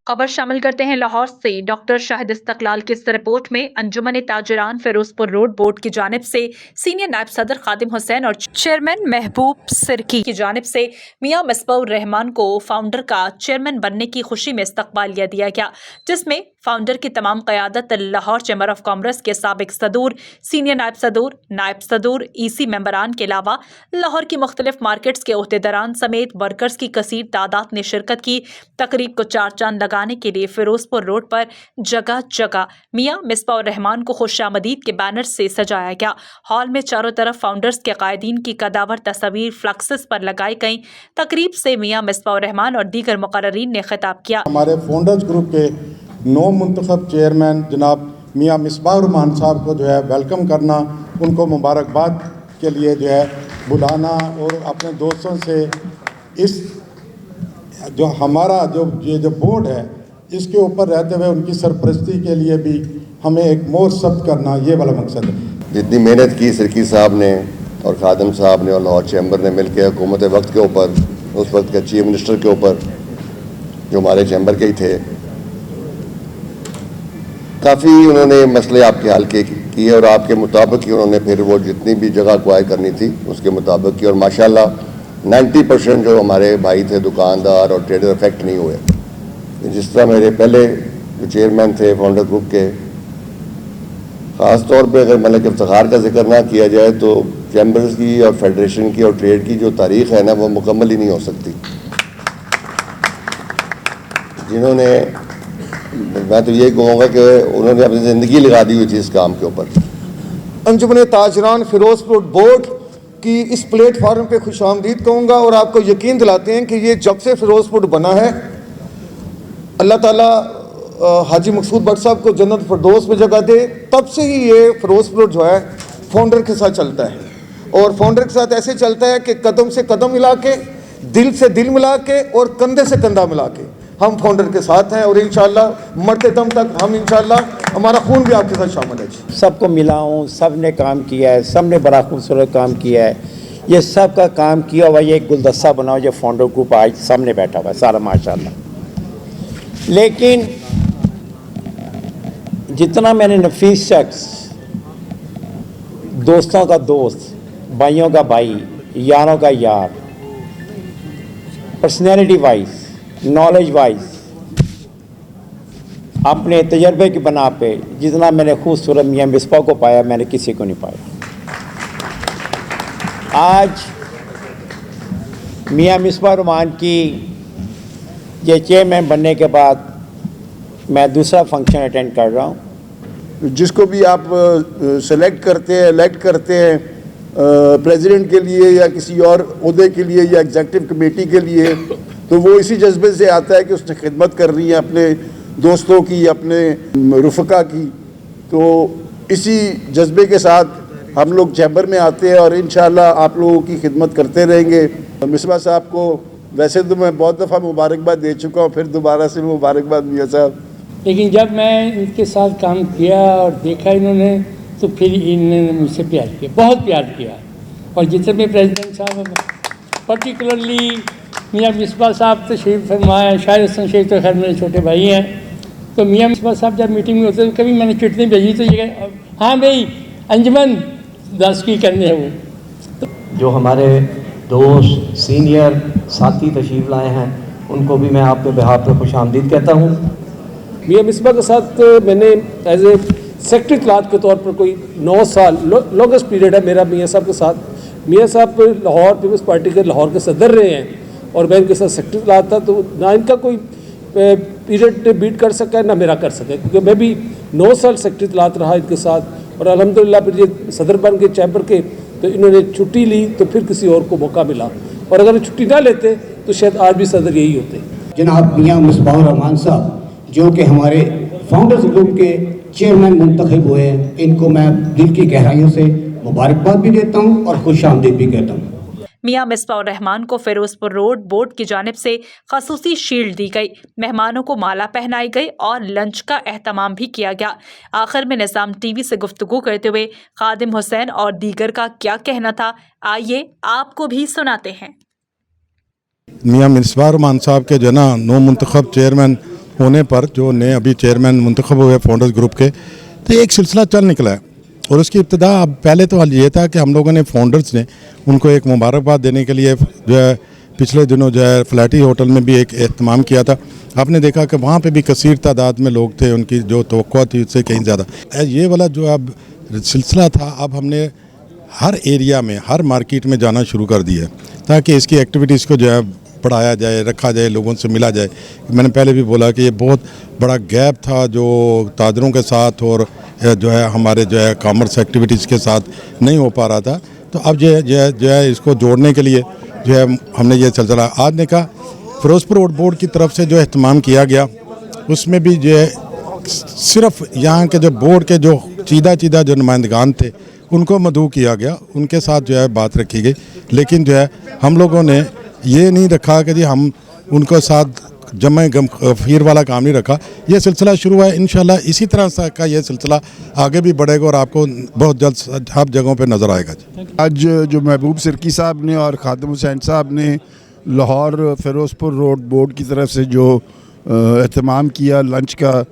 खबर शामिल करते हैं लाहौर से। डॉक्टर शाहिद इस्तकलाल की इस रिपोर्ट में अंजुमन ताजिरान फिरोजपुर रोड बोर्ड की जानिब से सीनियर नायब सदर खादिम हुसैन और चेयरमैन महबूब सिरकी की जानिब से मियां मिसबाउर रहमान को फाउंडर का चेयरमैन बनने की खुशी में इस्तकबालिया दिया गया, जिसमें फाउंडर की तमाम क़यादत लाहौर चैम्बर ऑफ कॉमर्स के साबिक सदूर, सीनियर नायब सदूर EC मेंबरान के अलावा लाहौर की मुख्तलिफ मार्केट्स के ओहदेदारान समेत वर्कर्स की कसीर तादाद ने शिरकत की। तकरीब को चार चांद लगाने के लिए फिरोजपुर रोड पर जगह जगह मियां मिसबाउर रहमान को खुशामदीद के बैनर से सजाया गया। हॉल में चारों तरफ फाउंडर्स के कायदीन की कदावर तस्वीर फ्लक्सेस पर लगाई गई। तकरीब से मियां मिसबाउर रहमान और दीगर मुकर्ररीन ने खिताब किया। हमारे फाउंडर्स ग्रुप के नौ मुंतखब चेयरमैन जनाब मियां मिसबाउर रहमान साहब को जो है वेलकम करना, उनको मुबारकबाद के लिए जो है बुलाना और अपने दोस्तों से इस जो हमारा जो बोर्ड है इसके ऊपर रहते हुए उनकी सरपरस्ती के लिए भी हमें एक मोहर सब्त करना, ये वाला मकसद है। जितनी मेहनत की सिरकी साहब ने और खादिम साहब ने और लाहौर चैम्बर ने मिलकर हुकूमत वक्त के ऊपर, उस वक्त के चीफ मिनिस्टर के ऊपर जो हमारे चैम्बर के ही थे, काफ़ी उन्होंने मसले आपके हल किए और आपके मुताबिक ही उन्होंने फिर वो जितनी भी जगह एक्वायर करनी थी उसके मुताबिक की, और माशाल्लाह 90% जो हमारे भाई थे दुकानदार और ट्रेडर अफेक्ट नहीं हुए। जिस तरह मेरे पहले जो चेयरमैन थे फाउंडर ग्रुप के, ख़ास तौर पे अगर मलक इफ्तिखार का जिक्र ना किया जाए तो चैम्बर्स की और फेडरेशन की और ट्रेड की जो तारीख़ है ना, वो मुकम्मल ही नहीं हो सकती। जिन्होंने, मैं तो ये कहूँगा कि उन्होंने अपनी ज़िंदगी लगा दी हुई थी इस काम के ऊपर। अंजुमन ताजिरान फिरोजपुर बोर्ड की इस प्लेटफार्म पे खुशामदीद कहूँगा और आपको यकीन दिलाते हैं कि ये जब से फिरोजपुर बना है, अल्लाह ताला हाजी मकसूद भट्ट साहब को जन्नत फिरदौस में जगह दे, तब से ही ये फिरोजपुर जो है फाउंडर के साथ चलता है। और फाउंडर के साथ ऐसे चलता है कि कदम से कदम मिला के, दिल से दिल मिला के और कंधे से कंधा मिला के हम फाउंडर के साथ हैं। और इंशाअल्लाह मरते दम तक हम इंशाअल्लाह, हमारा खून भी आपके साथ शामिल है। सबको मिला हूँ, सब ने काम किया है, सब ने बड़ा खूबसूरत काम किया है। ये सब का काम किया हुआ ये एक गुलदस्ता बना हुआ, जो फाउंडर ग्रुप आज सामने बैठा हुआ है सारा माशाल्लाह। लेकिन जितना मैंने नफीस शख्स, दोस्तों का दोस्त, भाइयों का भाई, यारों का यार, पर्सनैलिटी वाइज, नॉलेज वाइज, अपने तजर्बे की बना पे जितना मैंने खूबसूरत मियां मिसबाह को पाया, मैंने किसी को नहीं पाया। आज मियां मिसबाह रहमान की ये चेयरमैन बनने के बाद मैं दूसरा फंक्शन अटेंड कर रहा हूँ। जिसको भी आप सेलेक्ट करते हैं, इलेक्ट करते हैं प्रेसिडेंट के लिए या किसी और ओहदे के लिए या एग्जीक्यूटिव कमेटी के लिए, तो वो इसी जज्बे से आता है कि उसने खिदमत करनी है अपने दोस्तों की, अपने रुफ़का की। तो इसी जज्बे के साथ हम लोग चैम्बर में आते हैं और इंशाअल्लाह आप लोगों की खिदमत करते रहेंगे। मिसबाह साहब को वैसे तो मैं बहुत दफ़ा मुबारकबाद दे चुका हूँ, फिर दोबारा से मुबारकबाद मियां साहब। लेकिन जब मैं इनके साथ काम किया और देखा इन्होंने, तो फिर इन्होंने मुझसे प्यार किया, बहुत प्यार किया। और जितने भी प्रेसिडेंट साहब, पर्टिकुलरली मियां मिसबाह साहब तशरीफ़ फरमाया, शाहिद हसन शेख तो खैर मेरे छोटे भाई हैं, तो मियां मिसबाह साहब जब मीटिंग में होते तो कभी मैंने चिट्ठी भेजी तो ये हाँ भाई अंजुमन 10 की करने हैं वो। जो हमारे दोस्त सीनियर साथी तशरीफ़ लाए हैं उनको भी मैं आपके बिहाफ पे खुश आमदीद कहता हूँ। मियां मिसबाह के साथ मैंने एज ए सेक्रेटरी इत्तलात के तौर पर कोई 9 साल लॉन्गेस्ट पीरियड है मेरा मियां साहब के साथ। मियां साहब लाहौर पीपल्स पार्टी के लाहौर के सदर रहे हैं और मैं इनके साथ सेक्रेटरी इत्तलात था, तो ना इनका कोई पीरियड बीट कर सका ना मेरा कर सका, क्योंकि मैं भी 9 साल सेक्रेटरी इत्तलात रहा इनके साथ। और अल्हम्दुलिल्लाह फिर ये सदर बन के चैम्बर के, तो इन्होंने छुट्टी ली तो फिर किसी और को मौका मिला, और अगर छुट्टी ना लेते तो शायद आज भी सदर यही होते। जनाब मियां मिसबाह रहमान साहब जो कि हमारे फाउंडर्स ग्रुप के चेयरमैन मुंतखब हुए हैं, इनको मैं दिल की गहराइयों से मुबारकबाद भी देता हूँ और खुश आमदीद भी कहता हूँ। मियां मिसबाह रहमान को फिरोजपुर रोड बोर्ड की जानिब से खसूसी शील्ड दी गई, मेहमानों को माला पहनाई गई और लंच का एहतमाम भी किया गया। आखिर में निज़ाम TV से गुफ्तगू करते हुए खादिम हुसैन और दीगर का क्या कहना था, आइए आपको भी सुनाते हैं। मियां मिसबाह रहमान साहब के जना नौ मुंतखब चेयरमैन होने पर जो नए अभी चेयरमैन मुंतखब हुए फाउंडर्स ग्रुप के, तो एक सिलसिला चल निकला है। और उसकी इब्तिदा अब पहले तो ये था कि हम लोगों ने फाउंडर्स ने उनको एक मुबारकबाद देने के लिए जो है पिछले दिनों जो है फ्लैटी होटल में भी एक एहतमाम किया था। आपने देखा कि वहाँ पे भी कसीर तादाद में लोग थे, उनकी जो तवक्को थी उससे कहीं ज़्यादा। ये वाला जो अब सिलसिला था, अब हमने हर एरिया में, हर मार्केट में जाना शुरू कर दिया है ताकि इसकी एक्टिविटीज़ को जो है बढ़ाया जाए, रखा जाए, लोगों से मिला जाए। मैंने पहले भी बोला कि ये बहुत बड़ा गैप था जो ताजरों के साथ और जो है हमारे जो है कॉमर्स एक्टिविटीज़ के साथ नहीं हो पा रहा था। तो अब जो है इसको जोड़ने के लिए जो है हमने ये सिलसिला आज ने कहा फिरोजपुर रोड बोर्ड की तरफ से जो अहतमाम किया गया, उसमें भी जो है सिर्फ यहाँ के जो बोर्ड के जो चीदा जो नुमाइंदगान थे उनको मदऊ किया गया, उनके साथ जो है बात रखी गई। लेकिन जो है हम लोगों ने ये नहीं रखा कि जी हम उनको साथ जमा गमखीर वाला काम नहीं रखा। ये सिलसिला शुरू हुआ है, इंशाल्लाह इसी तरह से का ये सिलसिला आगे भी बढ़ेगा और आपको बहुत जल्द सब जगहों पे नज़र आएगा। आज जो महबूब सिरकी साहब ने और खादिम हुसैन साहब ने लाहौर फिरोजपुर रोड बोर्ड की तरफ से जो एहतमाम किया लंच का,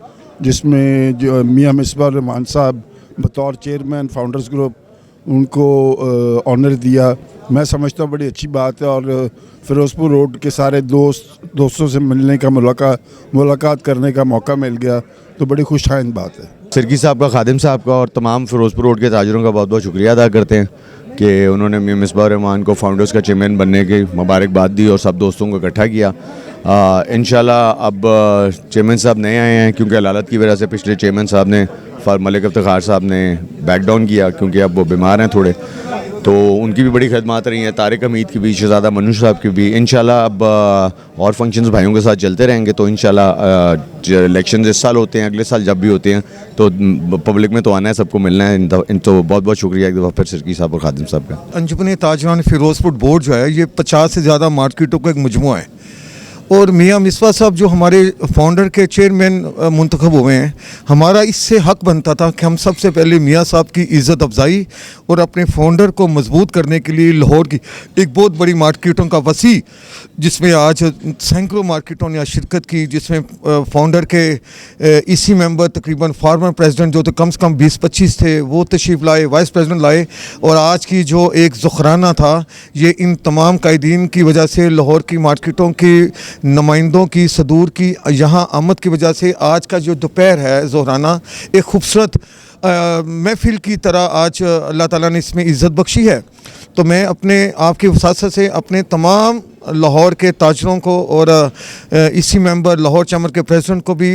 जिसमें जो मियाँ मिसबाह रहमान साहब बतौर चेयरमैन फाउंडर्स ग्रुप उनको ऑनर दिया, मैं समझता हूँ बड़ी अच्छी बात है। और फिरोजपुर रोड के सारे दोस्तों से मिलने का मुलाकात करने का मौका मिल गया, तो बड़ी खुशहाइंद बात है। सिरकी साहब का, खादिम साहब का और तमाम फिरोजपुर रोड के ताजरों का बहुत बहुत शुक्रिया अदा करते हैं कि उन्होंने मियां मिसबाह रहमान को फाउंडर्स का चेयरमैन बनने की मुबारकबाद दी और सब दोस्तों को इकट्ठा किया। इंशाल्लाह अब चेयरमैन साहब नए आए हैं क्योंकि अदालत की वजह से पिछले चेयरमैन साहब ने मलिक इफ्तिखार साहब ने बैक डाउन किया क्योंकि अब वो बीमार हैं थोड़े, तो उनकी भी बड़ी खदमात रही हैं, तारिक हमीद की भी, शहजादा मनूज साहब की भी। इंशाल्लाह अब और फंक्शंस भाइयों के साथ चलते रहेंगे। तो इंशाल्लाह इलेक्शन इस साल होते हैं, अगले साल जब भी होते हैं तो पब्लिक में तो आना है, सबको मिलना है। तो बहुत बहुत शुक्रिया एक दफ़ा फिर सिरकी साहब और खादिम साहब का। अंजुमन ताजरान फिरोजपुर बोर्ड जो है ये 50 से ज़्यादा मार्केटों का एक मजमुआ है, और मियाँ मिसबाह साहब जो हमारे फाउंडर के चेयरमैन मुंतखब हुए हैं, हमारा इससे हक बनता था कि हम सबसे पहले मियाँ साहब की इज़्ज़त अफजाई और अपने फाउंडर को मजबूत करने के लिए लाहौर की एक बहुत बड़ी मार्केटों का वसी, जिसमें आज सैकड़ों मार्केटों ने शिरकत की, जिसमें फाउंडर के इसी मेंबर तकरीबन फार्मर प्रेसिडेंट जो तो कम से कम 20-25 थे वो तशरीफ़ लाए, वाइस प्रेसिडेंट लाए। और आज की जो एक ज़ुखराना था ये इन तमाम कायदीन की वजह से, लाहौर की मार्केटों की नुमाइंदों की, सदूर की यहाँ आमद की वजह से आज का जो दोपहर है ज़ोहराना एक खूबसूरत महफिल की तरह आज अल्लाह ताला ने इसमें इज़्ज़त बख्शी है। तो मैं अपने आपकी वसात से अपने तमाम लाहौर के ताजरों को और इसी मेंबर लाहौर चैम्बर के प्रेसिडेंट को भी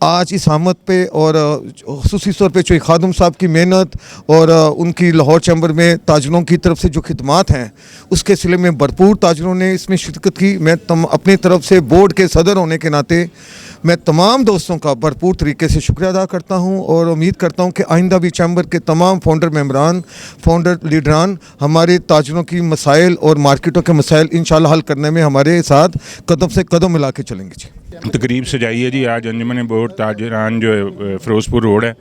आज इस आमद पे और ख़ुसूसी तौर पे चौधरी खादिम साहब की मेहनत और उनकी लाहौर चैम्बर में ताजरों की तरफ से जो खिदमात हैं उसके सिले में भरपूर ताजरों ने इसमें शिरकत की। मैं अपनी तरफ से बोर्ड के सदर होने के नाते मैं तमाम दोस्तों का भरपूर तरीके से शुक्रिया अदा करता हूँ और उम्मीद करता हूँ कि आइंदा भी चैम्बर के तमाम फाउंडर मेंबरान, फाउंडर लीडरान हमारे ताजरों की मसाइल और मार्केटों के मसाइल इंशाल्लाह हल करने में हमारे साथ कदम से कदम मिला के चलेंगे। जी तकरीब सजाई है जी आज अंजुमन बोर्ड ताजरान जो है फिरोजपुर रोड है,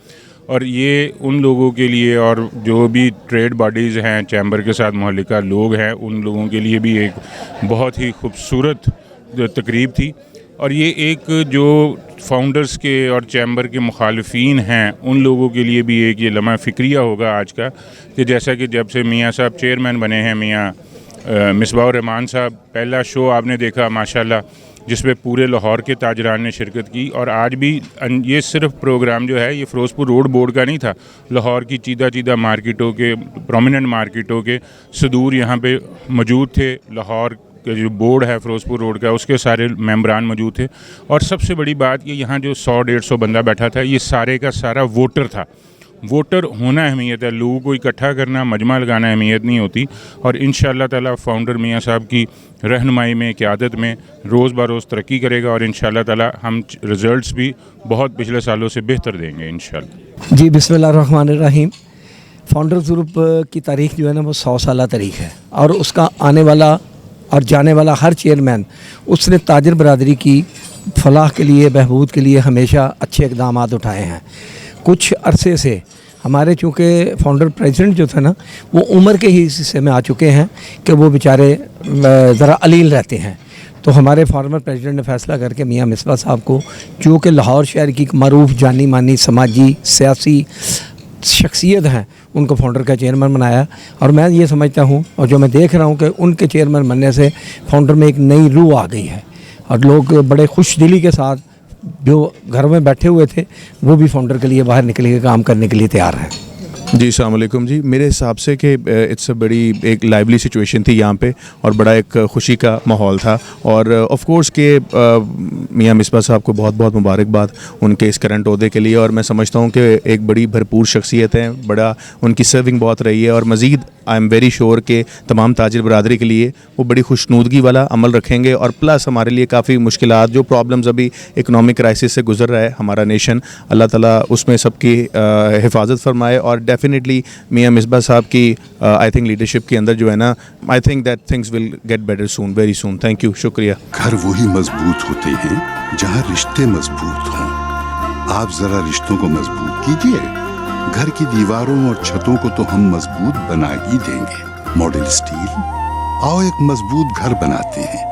और ये उन लोगों के लिए और जो भी ट्रेड बॉडीज़ हैं, चैम्बर के साथ मुहल्लिका लोग हैं, उन लोगों के लिए भी एक बहुत ही खूबसूरत तकरीब थी। और ये एक जो फाउंडर्स के और चैम्बर के मुखालिफिन हैं उन लोगों के लिए भी एक ये लम्हा फ़िक्रिया होगा आज का, कि जैसा कि जब से मियाँ साहब चेयरमैन बने हैं, मियाँ मिसबाह रहमान साहब, पहला शो आपने देखा माशाल्लाह जिसमें पूरे लाहौर के ताजरान ने शिरकत की। और आज भी ये सिर्फ प्रोग्राम जो है ये फिरोजपुर रोड बोर्ड का नहीं था, लाहौर की चीदा मार्केटों के, प्रोमिनेंट मार्केटों के सदूर यहाँ पे मौजूद थे। लाहौर के जो बोर्ड है फिरोजपुर रोड का उसके सारे मेंबरान मौजूद थे। और सबसे बड़ी बात ये यहाँ जो 100-150 बंदा बैठा था ये सारे का सारा वोटर था। वोटर होना अहमियत है, लोगों को इकट्ठा करना, मजमा लगाना अहमियत नहीं होती। और इंशाअल्लाह ताला फाउंडर मियाँ साहब की रहनुमाई में, क़यादत में रोज़ बरोज़ तरक्की करेगा और इंशाअल्लाह ताला हम रिज़ल्ट्स भी बहुत पिछले सालों से बेहतर देंगे इंशाअल्लाह। जी बिस्मिल्लाहिर्रहमानिर्रहीम। फाउंडर्स ग्रुप की तारीख़ जो है ना वो 100 साल तारीख़ है, और उसका आने वाला और जाने वाला हर चेयरमैन उसने ताजर बरादरी की फलाह के लिए, बहबूद के लिए हमेशा अच्छे इक़दाम उठाए हैं। कुछ अरसे से हमारे चूँकि फाउंडर प्रेसिडेंट जो थे ना वो उम्र के ही हिस्से में आ चुके हैं कि वो बेचारे ज़रा अलील रहते हैं, تو ہمارے فارمر پریزیڈنٹ نے فیصلہ کر کے میاں مصباح صاحب کو، جو کہ لاہور شہر کی معروف جانی مانی سماجی سیاسی شخصیت ہیں، ان کو فاؤنڈر کا چیئرمین بنایا. اور میں یہ سمجھتا ہوں اور جو میں دیکھ رہا ہوں کہ ان کے چیئرمین بننے سے فاؤنڈر میں ایک نئی روح آ گئی ہے، اور لوگ بڑے خوش دلی کے ساتھ جو گھروں میں بیٹھے ہوئے تھے وہ بھی فاؤنڈر کے لیے باہر نکل کے کام کرنے کے لیے تیار ہیں. جی السلام علیکم. جی میرے حساب سے کہ اٹس اے بڑی ایک لائیولی سچویشن تھی یہاں پہ، اور بڑا ایک خوشی کا ماحول تھا. اور آف کورس کہ میاں مصباح صاحب کو بہت بہت مبارکباد ان کے اس کرنٹ عہدے کے لیے. اور میں سمجھتا ہوں کہ ایک بڑی بھرپور شخصیت ہیں، بڑا ان کی سرونگ بہت رہی ہے. اور مزید آئی ایم ویری شیور کہ تمام تاجر برادری کے لیے وہ بڑی خوشنودگی والا عمل رکھیں گے. اور پلس ہمارے لیے کافی مشکلات، جو پرابلمز ابھی اکنامک کرائسس سے گزر رہا ہے ہمارا نیشن، اللہ تعالیٰ اس میں سب کی حفاظت فرمائے. اور ڈیفینیٹلی میاں مصباح صاحب کی آئی تھنک لیڈرشپ کے اندر جو ہے نا، I think that things will get better soon, very soon. Thank you, شکریہ. گھر وہی مضبوط ہوتے ہیں جہاں رشتے مضبوط ہوں. آپ ذرا رشتوں کو مضبوط کیجئے. گھر کی دیواروں اور چھتوں کو تو ہم مضبوط بنا ہی دیں گے. ماڈل اسٹیل، آؤ ایک مضبوط گھر بناتے ہیں.